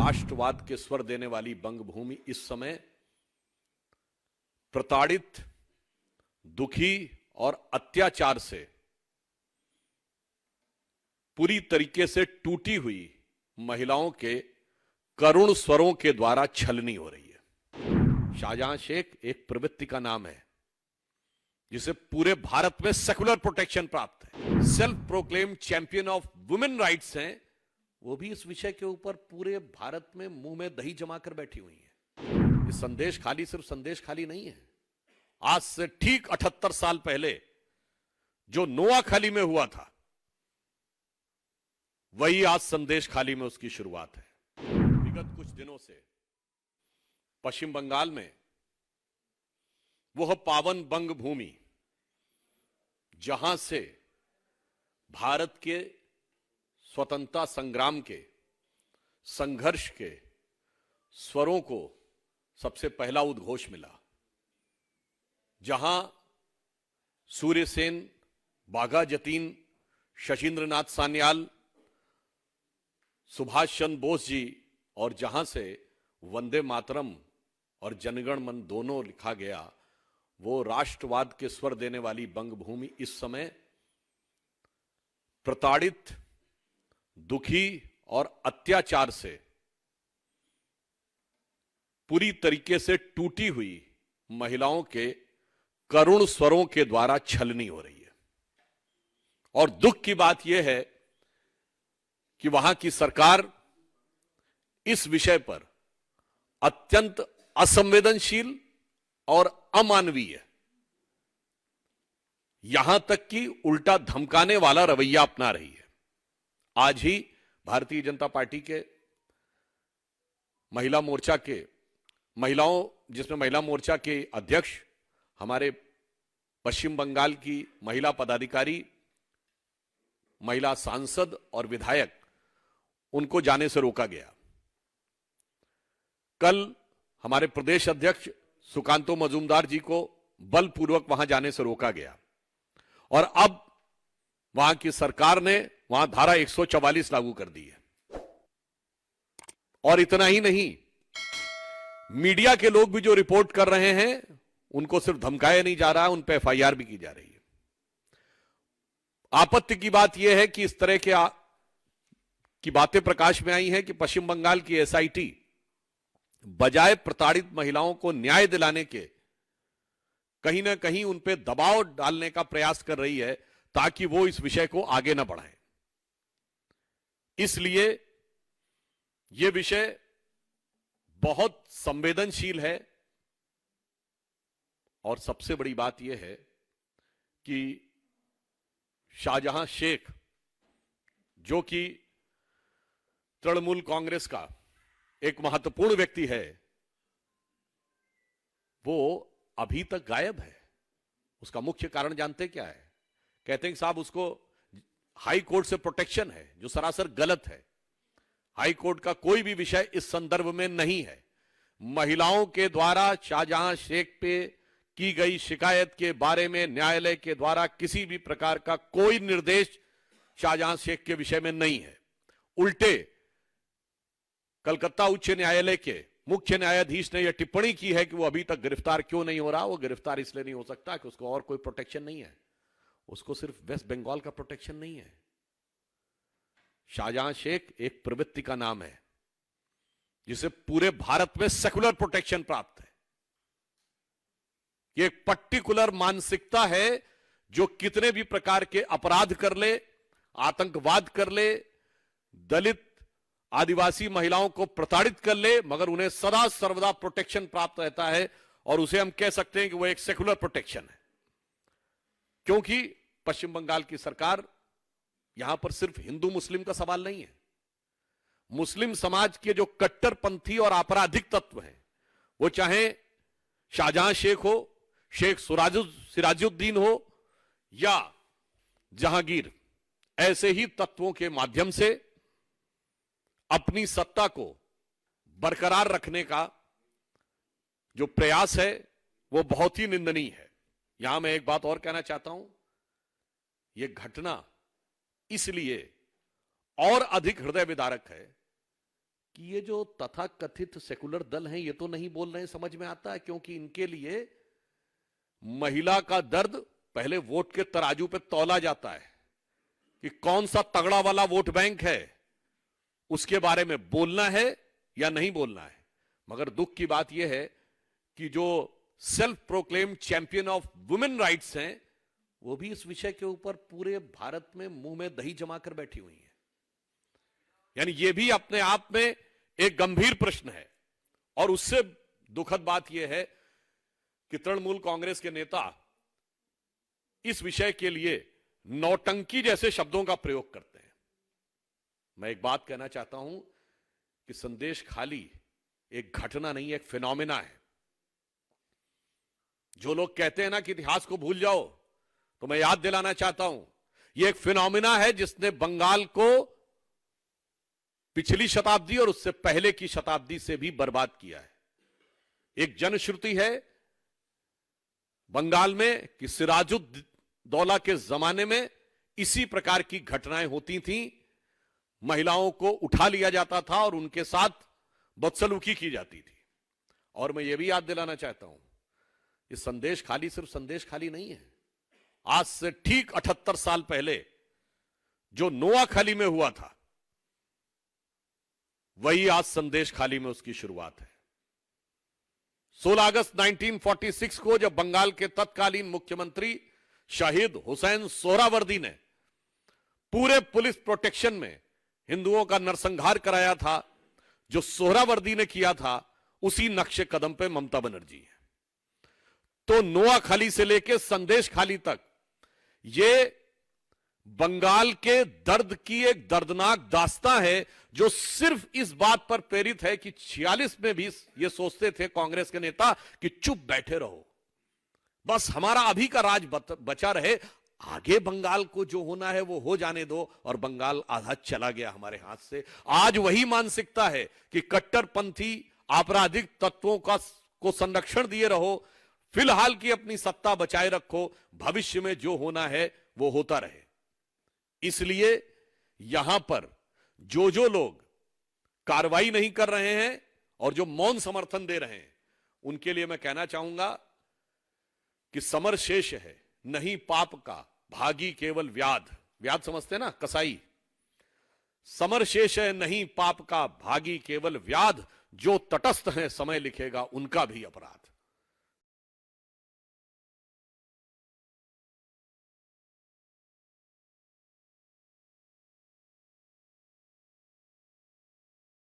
राष्ट्रवाद के स्वर देने वाली बंगभूमि इस समय प्रताड़ित, दुखी और अत्याचार से पूरी तरीके से टूटी हुई महिलाओं के करुण स्वरों के द्वारा छलनी हो रही है। शाहजहां शेख एक प्रवृत्ति का नाम है जिसे पूरे भारत में सेकुलर प्रोटेक्शन प्राप्त है। Self proclaimed champion of women rights हैं, वो भी इस विषय के ऊपर पूरे भारत में मुंह में दही जमाकर बैठी हुई है। ये संदेश खाली सिर्फ संदेश खाली नहीं है। आज से ठीक 78 साल पहले जो नोआखाली में हुआ था, वही आज संदेश खाली में उसकी शुरुआत है। विगत कुछ दिनों से पश्चिम बंगाल में वह पावन बंग भूमि जहां से भारत के स्वतंत्रता संग्राम के संघर्ष के स्वरों को सबसे पहला उद्घोष मिला, जहां सूर्यसेन, बाघा जतीन, शशीन्द्रनाथ सान्याल, सुभाष चंद्र बोस जी, और जहां से वंदे मातरम और जनगण मन दोनों लिखा गया, वो राष्ट्रवाद के स्वर देने वाली बंगभूमि इस समय प्रताड़ित, दुखी और अत्याचार से पूरी तरीके से टूटी हुई महिलाओं के करुण स्वरों के द्वारा छलनी हो रही है। और दुख की बात यह है कि वहां की सरकार इस विषय पर अत्यंत असंवेदनशील और अमानवीय, यहां तक कि उल्टा धमकाने वाला रवैया अपना रही है। आज ही भारतीय जनता पार्टी के महिला मोर्चा के जिसमें महिला मोर्चा के अध्यक्ष, हमारे पश्चिम बंगाल की महिला पदाधिकारी, महिला सांसद और विधायक, उनको जाने से रोका गया। कल हमारे प्रदेश अध्यक्ष सुकांतो मजूमदार जी को बलपूर्वक वहां जाने से रोका गया, और अब वहां की सरकार ने वहां धारा 144 लागू कर दी है। और इतना ही नहीं, मीडिया के लोग भी जो रिपोर्ट कर रहे हैं, उनको सिर्फ धमकाया नहीं जा रहा है, उन पर एफआईआर भी की जा रही है। आपत्ति की बात यह है कि इस तरह की बातें प्रकाश में आई हैं कि पश्चिम बंगाल की एसआईटी बजाय प्रताड़ित महिलाओं को न्याय दिलाने के कहीं ना कहीं उन पे दबाव डालने का प्रयास कर रही है, ताकि वो इस विषय को आगे ना बढ़ाएं। इसलिए यह विषय बहुत संवेदनशील है, और सबसे बड़ी बात यह है कि शाहजहां शेख, जो कि तृणमूल कांग्रेस का एक महत्वपूर्ण व्यक्ति है, वो अभी तक गायब है। उसका मुख्य कारण जानते क्या है? कहते हैं कि साहब उसको हाई कोर्ट से प्रोटेक्शन है, जो सरासर गलत है। हाई कोर्ट का कोई भी विषय इस संदर्भ में नहीं है। महिलाओं के द्वारा शाहजहां शेख पे की गई शिकायत के बारे में न्यायालय के द्वारा किसी भी प्रकार का कोई निर्देश शाहजहां शेख के विषय में नहीं है। उल्टे कलकत्ता उच्च न्यायालय के मुख्य न्यायाधीश ने यह टिप्पणी की है कि वो अभी तक गिरफ्तार क्यों नहीं हो रहा। वो गिरफ्तार इसलिए नहीं हो सकता कि उसको और कोई प्रोटेक्शन नहीं है, उसको सिर्फ वेस्ट बंगाल का प्रोटेक्शन नहीं है। शाहजहां शेख एक प्रवृत्ति का नाम है जिसे पूरे भारत में सेकुलर प्रोटेक्शन प्राप्त है। यह एक पर्टिकुलर मानसिकता है जो कितने भी प्रकार के अपराध कर ले, आतंकवाद कर ले, दलित आदिवासी महिलाओं को प्रताड़ित कर ले, मगर उन्हें सदा सर्वदा प्रोटेक्शन प्राप्त रहता है। और उसे हम कह सकते हैं कि वह एक सेकुलर प्रोटेक्शन है, क्योंकि पश्चिम बंगाल की सरकार, यहां पर सिर्फ हिंदू मुस्लिम का सवाल नहीं है। मुस्लिम समाज के जो कट्टरपंथी और आपराधिक तत्व हैं, वो चाहे शाहजहां शेख हो, शेख सिराजुद्दीन हो या जहांगीर, ऐसे ही तत्वों के माध्यम से अपनी सत्ता को बरकरार रखने का जो प्रयास है, वो बहुत ही निंदनीय है। यहां मैं एक बात और कहना चाहता हूं, यह घटना इसलिए और अधिक हृदय विदारक है कि ये जो तथाकथित सेकुलर दल हैं ये तो नहीं बोल रहे हैं, समझ में आता है, क्योंकि इनके लिए महिला का दर्द पहले वोट के तराजू पे तौला जाता है कि कौन सा तगड़ा वाला वोट बैंक है, उसके बारे में बोलना है या नहीं बोलना है। मगर दुख की बात यह है कि जो self proclaimed champion of women rights हैं, वो भी इस विषय के ऊपर पूरे भारत में मुंह में दही जमाकर बैठी हुई हैं। यानी ये भी अपने आप में एक गंभीर प्रश्न है। और उससे दुखद बात यह है कि तृणमूल कांग्रेस के नेता इस विषय के लिए नौटंकी जैसे शब्दों का प्रयोग करते हैं। मैं एक बात कहना चाहता हूं कि संदेश खाली एक घटना नहीं है, एक फिनोमिना है। जो लोग कहते हैं ना कि इतिहास को भूल जाओ, तो मैं याद दिलाना चाहता हूं, यह एक फिनोमिना है जिसने बंगाल को पिछली शताब्दी और उससे पहले की शताब्दी से भी बर्बाद किया है। एक जनश्रुति है बंगाल में कि सिराजुद्दौला के जमाने में इसी प्रकार की घटनाएं होती थीं, महिलाओं को उठा लिया जाता था और उनके साथ बदसलूकी की जाती थी। और मैं यह भी याद दिलाना चाहता हूं, ये संदेश खाली सिर्फ संदेश खाली नहीं है। आज से ठीक 78 साल पहले जो नोआखाली में हुआ था, वही आज संदेश खाली में उसकी शुरुआत है। 16 अगस्त 1946 को जब बंगाल के तत्कालीन मुख्यमंत्री शहीद हुसैन सोहरावर्दी ने पूरे पुलिस प्रोटेक्शन में हिंदुओं का नरसंहार कराया था, जो सोहरावर्दी ने किया था, उसी नक्शे कदम पे ममता बनर्जी है। तो नोआखाली से लेकर संदेश खाली तक ये बंगाल के दर्द की एक दर्दनाक दास्तां है, जो सिर्फ इस बात पर प्रेरित है कि 46 में भी ये सोचते थे कांग्रेस के नेता कि चुप बैठे रहो, बस हमारा अभी का राज बचा रहे, आगे बंगाल को जो होना है वो हो जाने दो, और बंगाल आधा चला गया हमारे हाथ से। आज वही मानसिकता है कि कट्टरपंथी आपराधिक तत्वों को संरक्षण दिए रहो, फिलहाल की अपनी सत्ता बचाए रखो, भविष्य में जो होना है वो होता रहे। इसलिए यहां पर जो लोग कार्रवाई नहीं कर रहे हैं और जो मौन समर्थन दे रहे हैं, उनके लिए मैं कहना चाहूंगा कि समर शेष है नहीं पाप का, भागी केवल व्याध। व्याध समझते ना, कसाई। समर शेष है नहीं पाप का, भागी केवल व्याध, जो तटस्थ है समय लिखेगा उनका भी अपराध।